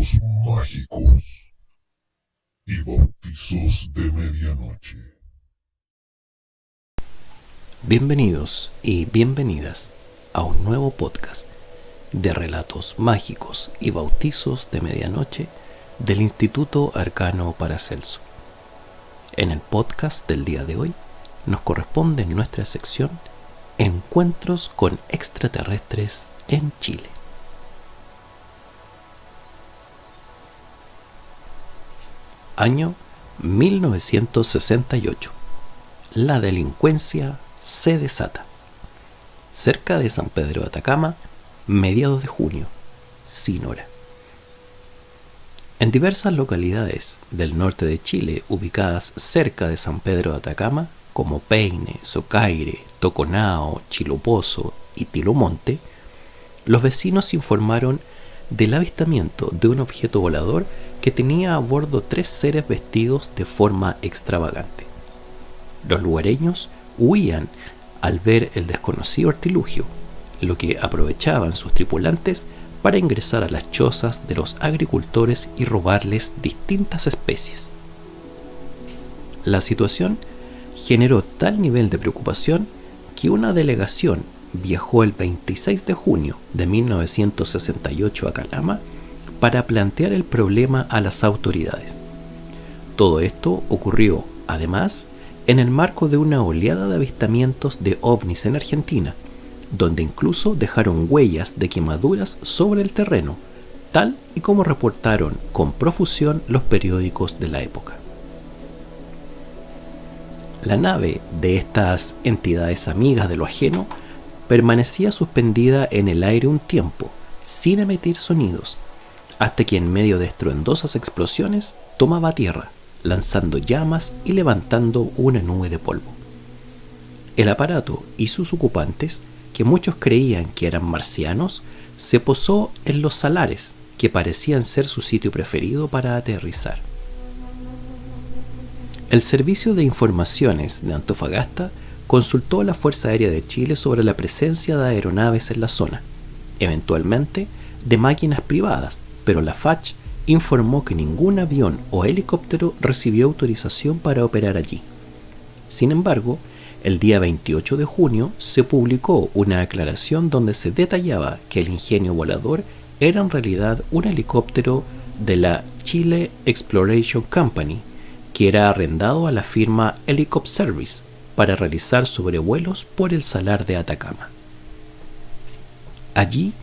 relatos mágicos y bautizos de medianoche. Bienvenidos y bienvenidas a un nuevo podcast de relatos mágicos y bautizos de medianoche del Instituto Arcano Paracelso. En el podcast del día de hoy nos corresponde nuestra sección Encuentros con extraterrestres en Chile. Año 1968. La delincuencia se desata. Cerca de San Pedro de Atacama, mediados de junio, sin hora. En diversas localidades del norte de Chile ubicadas cerca de San Pedro de Atacama, como Peine, Socaire, Toconao, Chilopozo y Tilomonte, los vecinos informaron del avistamiento de un objeto volador que tenía a bordo 3 seres vestidos de forma extravagante. Los lugareños huían al ver el desconocido artilugio, lo que aprovechaban sus tripulantes para ingresar a las chozas de los agricultores y robarles distintas especies. La situación generó tal nivel de preocupación que una delegación viajó el 26 de junio de 1968 a Calama para plantear el problema a las autoridades. Todo esto ocurrió, además, en el marco de una oleada de avistamientos de ovnis en Argentina, donde incluso dejaron huellas de quemaduras sobre el terreno, tal y como reportaron con profusión los periódicos de la época. La nave de estas entidades amigas de lo ajeno permanecía suspendida en el aire un tiempo, sin emitir sonidos, hasta que en medio de estruendosas explosiones tomaba tierra, lanzando llamas y levantando una nube de polvo. El aparato y sus ocupantes, que muchos creían que eran marcianos, se posó en los salares, que parecían ser su sitio preferido para aterrizar. El Servicio de Informaciones de Antofagasta consultó a la Fuerza Aérea de Chile sobre la presencia de aeronaves en la zona, eventualmente de máquinas privadas, pero la FACH informó que ningún avión o helicóptero recibió autorización para operar allí. Sin embargo, el día 28 de junio se publicó una aclaración donde se detallaba que el ingenio volador era en realidad un helicóptero de la Chile Exploration Company, que era arrendado a la firma Helicop Service para realizar sobrevuelos por el salar de Atacama. Allí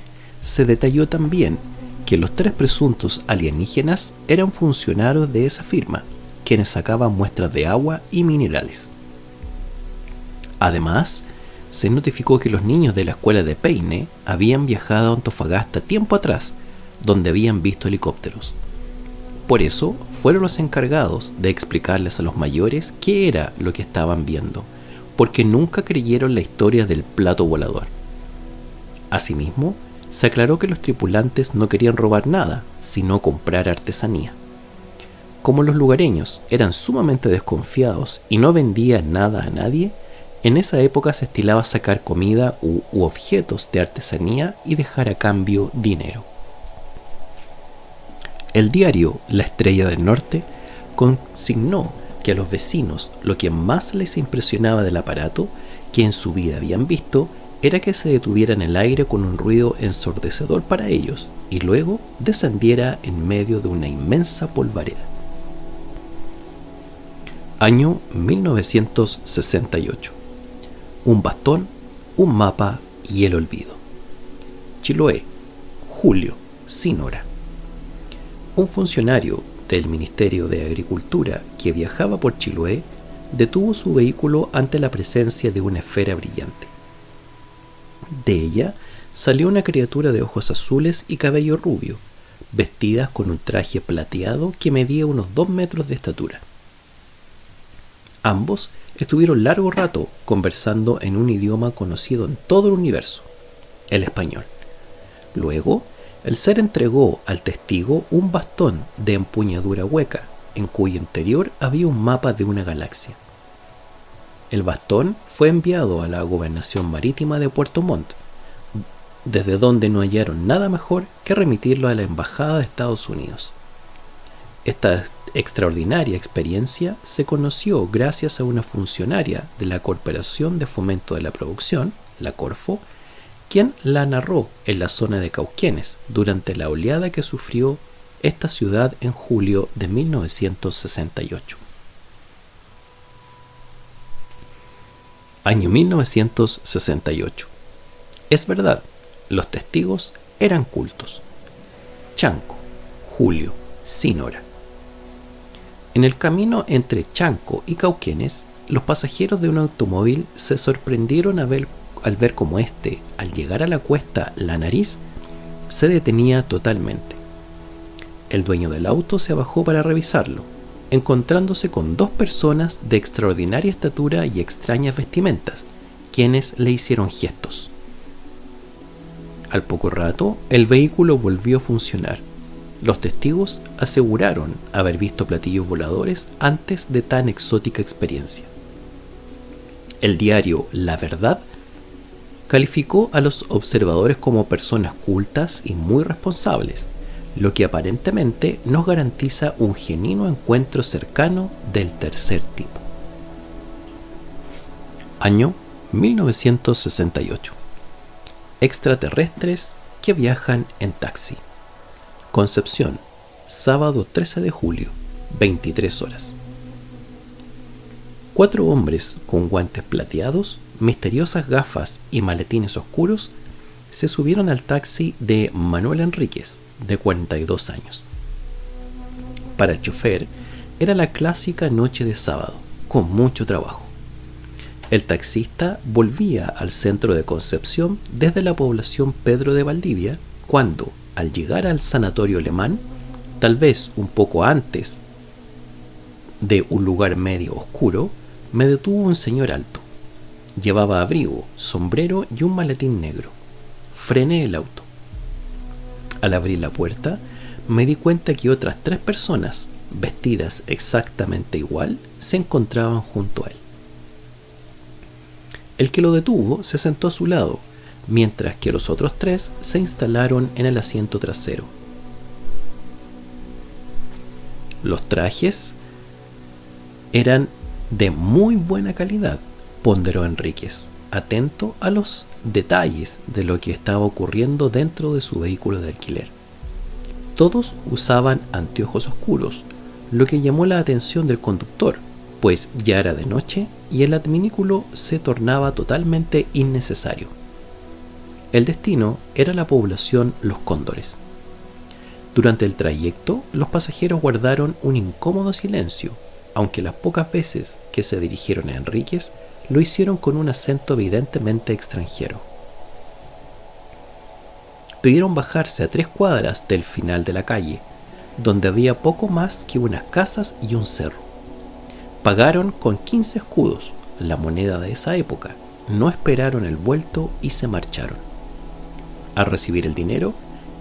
se detalló también que los 3 presuntos alienígenas eran funcionarios de esa firma, quienes sacaban muestras de agua y minerales. Además, se notificó que los niños de la escuela de Peine habían viajado a Antofagasta tiempo atrás, donde habían visto helicópteros. Por eso, fueron los encargados de explicarles a los mayores qué era lo que estaban viendo, porque nunca creyeron la historia del plato volador. Asimismo, se aclaró que los tripulantes no querían robar nada, sino comprar artesanía. Como los lugareños eran sumamente desconfiados y no vendían nada a nadie, en esa época se estilaba sacar comida u objetos de artesanía y dejar a cambio dinero. El diario La Estrella del Norte consignó que a los vecinos lo que más les impresionaba del aparato, que en su vida habían visto, era que se detuviera en el aire con un ruido ensordecedor para ellos y luego descendiera en medio de una inmensa polvareda. Año 1968. Un bastón, un mapa y el olvido. Chiloé, julio, sin hora. Un funcionario del Ministerio de Agricultura que viajaba por Chiloé detuvo su vehículo ante la presencia de una esfera brillante. De ella salió una criatura de ojos azules y cabello rubio, vestida con un traje plateado que medía unos 2 metros de estatura. Ambos estuvieron largo rato conversando en un idioma conocido en todo el universo, el español. Luego, el ser entregó al testigo un bastón de empuñadura hueca, en cuyo interior había un mapa de una galaxia. El bastón fue enviado a la Gobernación Marítima de Puerto Montt, desde donde no hallaron nada mejor que remitirlo a la Embajada de Estados Unidos. Esta extraordinaria experiencia se conoció gracias a una funcionaria de la Corporación de Fomento de la Producción, la Corfo, quien la narró en la zona de Cauquenes durante la oleada que sufrió esta ciudad en julio de 1968. Año 1968. Es verdad, los testigos eran cultos. Chanco, Julio, sin hora. En el camino entre Chanco y Cauquenes, los pasajeros de un automóvil se sorprendieron al ver cómo éste, al llegar a la cuesta La Nariz, se detenía totalmente. El dueño del auto se bajó para revisarlo, encontrándose con dos personas de extraordinaria estatura y extrañas vestimentas, quienes le hicieron gestos. Al poco rato, el vehículo volvió a funcionar. Los testigos aseguraron haber visto platillos voladores antes de tan exótica experiencia. El diario La Verdad calificó a los observadores como personas cultas y muy responsables, lo que aparentemente nos garantiza un genuino encuentro cercano del tercer tipo. Año 1968. Extraterrestres que viajan en taxi. Concepción, sábado 13 de julio, 23 horas. 4 hombres con guantes plateados, misteriosas gafas y maletines oscuros se subieron al taxi de Manuel Enríquez, de 42 años. Para el chofer, era la clásica noche de sábado, con mucho trabajo. El taxista volvía al centro de Concepción desde la población Pedro de Valdivia cuando, al llegar al sanatorio alemán, tal vez un poco antes de un lugar medio oscuro, me detuvo un señor alto. Llevaba abrigo, sombrero y un maletín negro. Frené el auto. Al abrir la puerta, me di cuenta que otras 3 personas, vestidas exactamente igual, se encontraban junto a él. El que lo detuvo se sentó a su lado, mientras que los otros 3 se instalaron en el asiento trasero. Los trajes eran de muy buena calidad, ponderó Enríquez, atento a los detalles de lo que estaba ocurriendo dentro de su vehículo de alquiler. Todos usaban anteojos oscuros, lo que llamó la atención del conductor, pues ya era de noche y el adminículo se tornaba totalmente innecesario. El destino era la población Los Cóndores. Durante el trayecto, los pasajeros guardaron un incómodo silencio, aunque las pocas veces que se dirigieron a Enríquez lo hicieron con un acento evidentemente extranjero. Pidieron bajarse a 3 cuadras del final de la calle, donde había poco más que unas casas y un cerro. Pagaron con 15 escudos, la moneda de esa época, no esperaron el vuelto y se marcharon. Al recibir el dinero,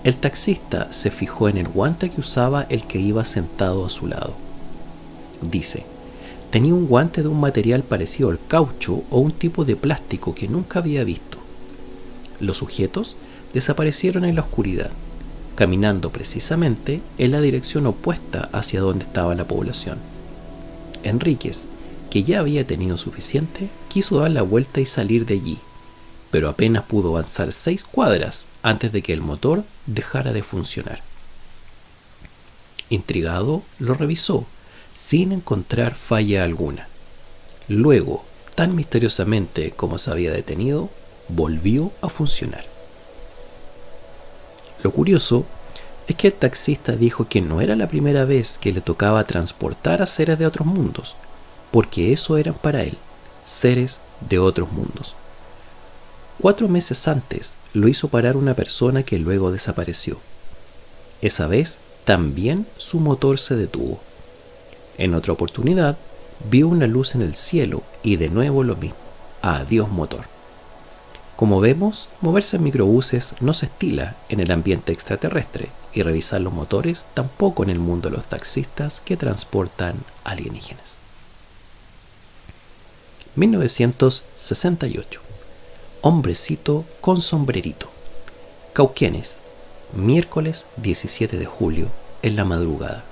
el taxista se fijó en el guante que usaba el que iba sentado a su lado. Dice, tenía un guante de un material parecido al caucho o un tipo de plástico que nunca había visto. Los sujetos desaparecieron en la oscuridad, caminando precisamente en la dirección opuesta hacia donde estaba la población. Enríquez, que ya había tenido suficiente, quiso dar la vuelta y salir de allí, pero apenas pudo avanzar 6 cuadras antes de que el motor dejara de funcionar. Intrigado, lo revisó, sin encontrar falla alguna. Luego, tan misteriosamente como se había detenido, volvió a funcionar. Lo curioso es que el taxista dijo que no era la primera vez que le tocaba transportar a seres de otros mundos, porque eso eran para él, seres de otros mundos. 4 meses antes lo hizo parar una persona que luego desapareció. Esa vez también su motor se detuvo. En otra oportunidad, vio una luz en el cielo y de nuevo lo mismo. Adiós motor. Como vemos, moverse en microbuses no se estila en el ambiente extraterrestre y revisar los motores tampoco en el mundo de los taxistas que transportan alienígenas. 1968. Hombrecito con sombrerito. Cauquenes, miércoles 17 de julio, en la madrugada.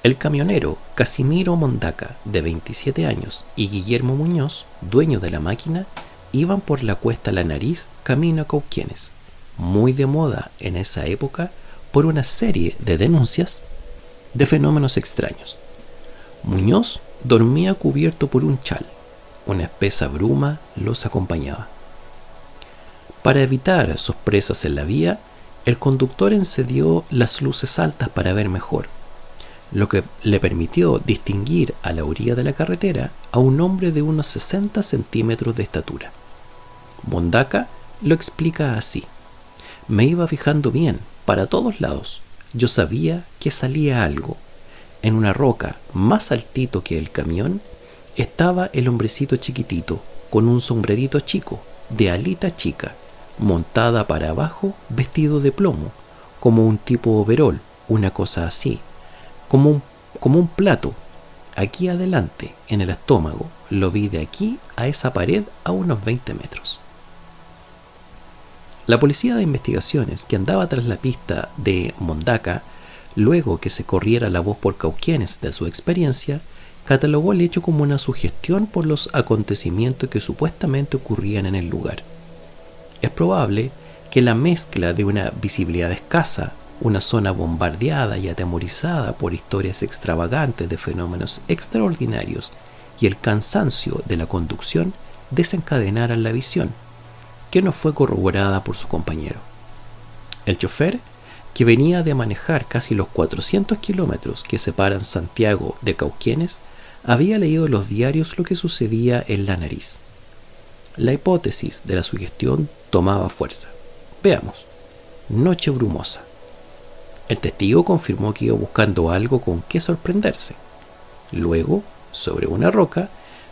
El camionero Casimiro Mondaca, de 27 años, y Guillermo Muñoz, dueño de la máquina, iban por la cuesta La Nariz camino a Cauquenes, muy de moda en esa época por una serie de denuncias de fenómenos extraños. Muñoz dormía cubierto por un chal. Una espesa bruma los acompañaba. Para evitar sorpresas en la vía, el conductor encendió las luces altas para ver mejor, lo que le permitió distinguir a la orilla de la carretera a un hombre de unos 60 centímetros de estatura. Mondaca lo explica así: me iba fijando bien, para todos lados. Yo sabía que salía algo. En una roca más altito que el camión estaba el hombrecito chiquitito, con un sombrerito chico, de alita chica, montada para abajo, vestido de plomo, como un tipo overol, una cosa así, como un plato. Aquí adelante, en el estómago, lo vi de aquí a esa pared a unos 20 metros. La policía de investigaciones, que andaba tras la pista de Mondaca, luego que se corriera la voz por Cauquenes de su experiencia, catalogó el hecho como una sugestión por los acontecimientos que supuestamente ocurrían en el lugar. Es probable que la mezcla de una visibilidad escasa, una zona bombardeada y atemorizada por historias extravagantes de fenómenos extraordinarios y el cansancio de la conducción desencadenaran la visión, que no fue corroborada por su compañero. El chofer, que venía de manejar casi los 400 kilómetros que separan Santiago de Cauquenes, había leído en los diarios lo que sucedía en La Nariz. La hipótesis de la sugestión tomaba fuerza. Veamos. Noche brumosa. El testigo confirmó que iba buscando algo con qué sorprenderse. Luego, sobre una roca,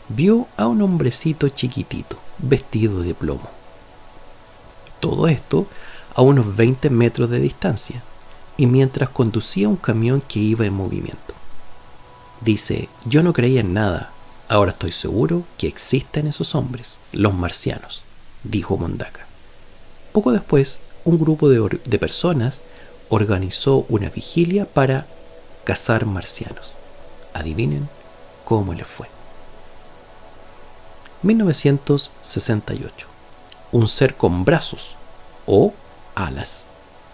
vio a un hombrecito chiquitito, vestido de plomo. Todo esto a unos 20 metros de distancia, y mientras conducía un camión que iba en movimiento. Dice: yo no creía en nada, ahora estoy seguro que existen esos hombres, los marcianos, dijo Mondaca. Poco después, un grupo de personas organizó una vigilia para cazar marcianos. Adivinen cómo les fue. 1968. Un ser con brazos o alas.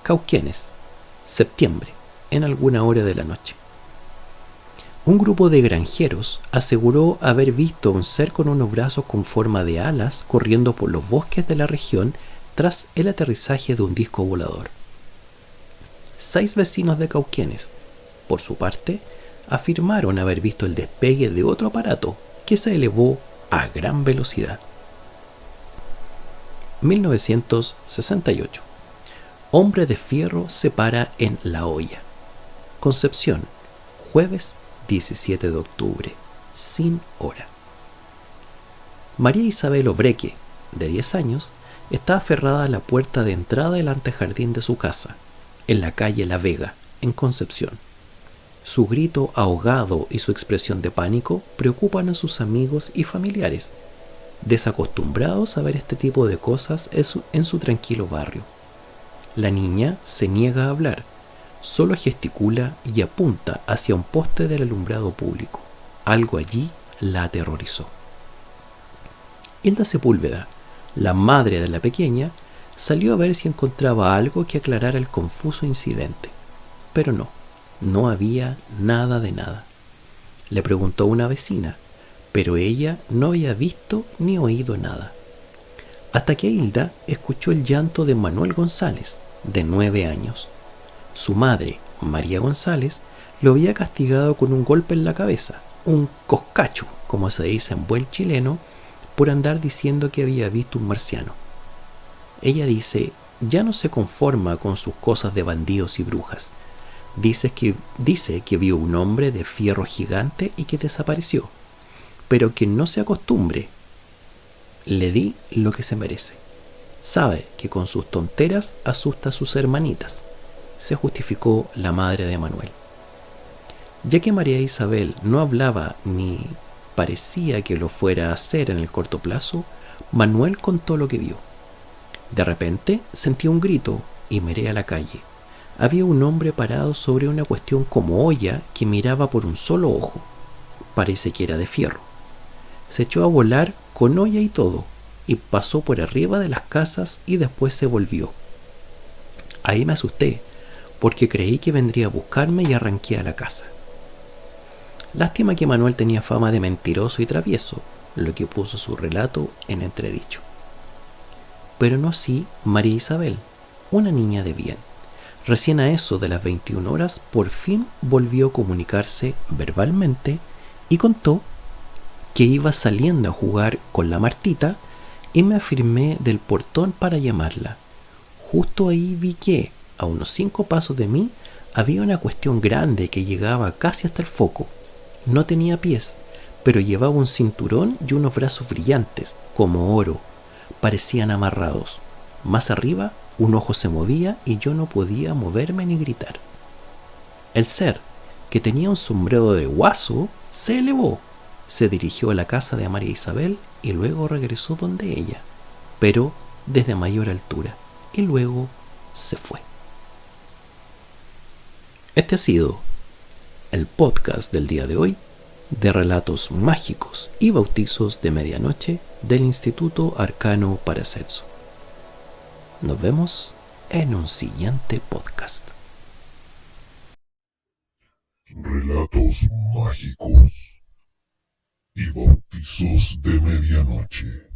Cauquenes, septiembre, en alguna hora de la noche. Un grupo de granjeros aseguró haber visto un ser con unos brazos con forma de alas corriendo por los bosques de la región tras el aterrizaje de un disco volador. 6 vecinos de Cauquenes, por su parte, afirmaron haber visto el despegue de otro aparato que se elevó a gran velocidad. 1968. Hombre de fierro se para en La Hoya. Concepción, jueves 17 de octubre, sin hora. María Isabel Obreque, de 10 años, está aferrada a la puerta de entrada del antejardín de su casa, en la calle La Vega, en Concepción. Su grito ahogado y su expresión de pánico preocupan a sus amigos y familiares, desacostumbrados a ver este tipo de cosas en su tranquilo barrio. La niña se niega a hablar, solo gesticula y apunta hacia un poste del alumbrado público. Algo allí la aterrorizó. Hilda Sepúlveda, la madre de la pequeña, salió a ver si encontraba algo que aclarara el confuso incidente, pero no había nada de nada. Le preguntó a una vecina, pero ella no había visto ni oído nada. Hasta que Hilda escuchó el llanto de Manuel González, de 9 años. Su madre, María González, lo había castigado con un golpe en la cabeza, un coscacho, como se dice en buen chileno, por andar diciendo que había visto un marciano. Ella dice: ya no se conforma con sus cosas de bandidos y brujas. Dice que vio un hombre de fierro gigante y que desapareció, pero que no se acostumbre. Le di lo que se merece. Sabe que con sus tonteras asusta a sus hermanitas, se justificó la madre de Manuel. Ya que María Isabel no hablaba ni parecía que lo fuera a hacer en el corto plazo, Manuel contó lo que vio. De repente sentí un grito y miré a la calle. Había un hombre parado sobre una cuestión como olla que miraba por un solo ojo. Parece que era de fierro. Se echó a volar con olla y todo, y pasó por arriba de las casas y después se volvió. Ahí me asusté, porque creí que vendría a buscarme y arranqué a la casa. Lástima que Manuel tenía fama de mentiroso y travieso, lo que puso su relato en entredicho. Pero no así María Isabel, una niña de bien. Recién a eso de las 21 horas, por fin volvió a comunicarse verbalmente y contó que iba saliendo a jugar con la Martita y me afirmé del portón para llamarla. Justo ahí vi que, a unos 5 pasos de mí, había una cuestión grande que llegaba casi hasta el foco. No tenía pies, pero llevaba un cinturón y unos brazos brillantes, como oro. Parecían amarrados. Más arriba, un ojo se movía y yo no podía moverme ni gritar. El ser, que tenía un sombrero de guaso, se elevó, se dirigió a la casa de María Isabel y luego regresó donde ella, pero desde mayor altura, y luego se fue. Este ha sido el podcast del día de hoy de relatos mágicos y bautizos de medianoche del Instituto Arcano Paracelso. Nos vemos en un siguiente podcast. Relatos mágicos y bautizos de medianoche.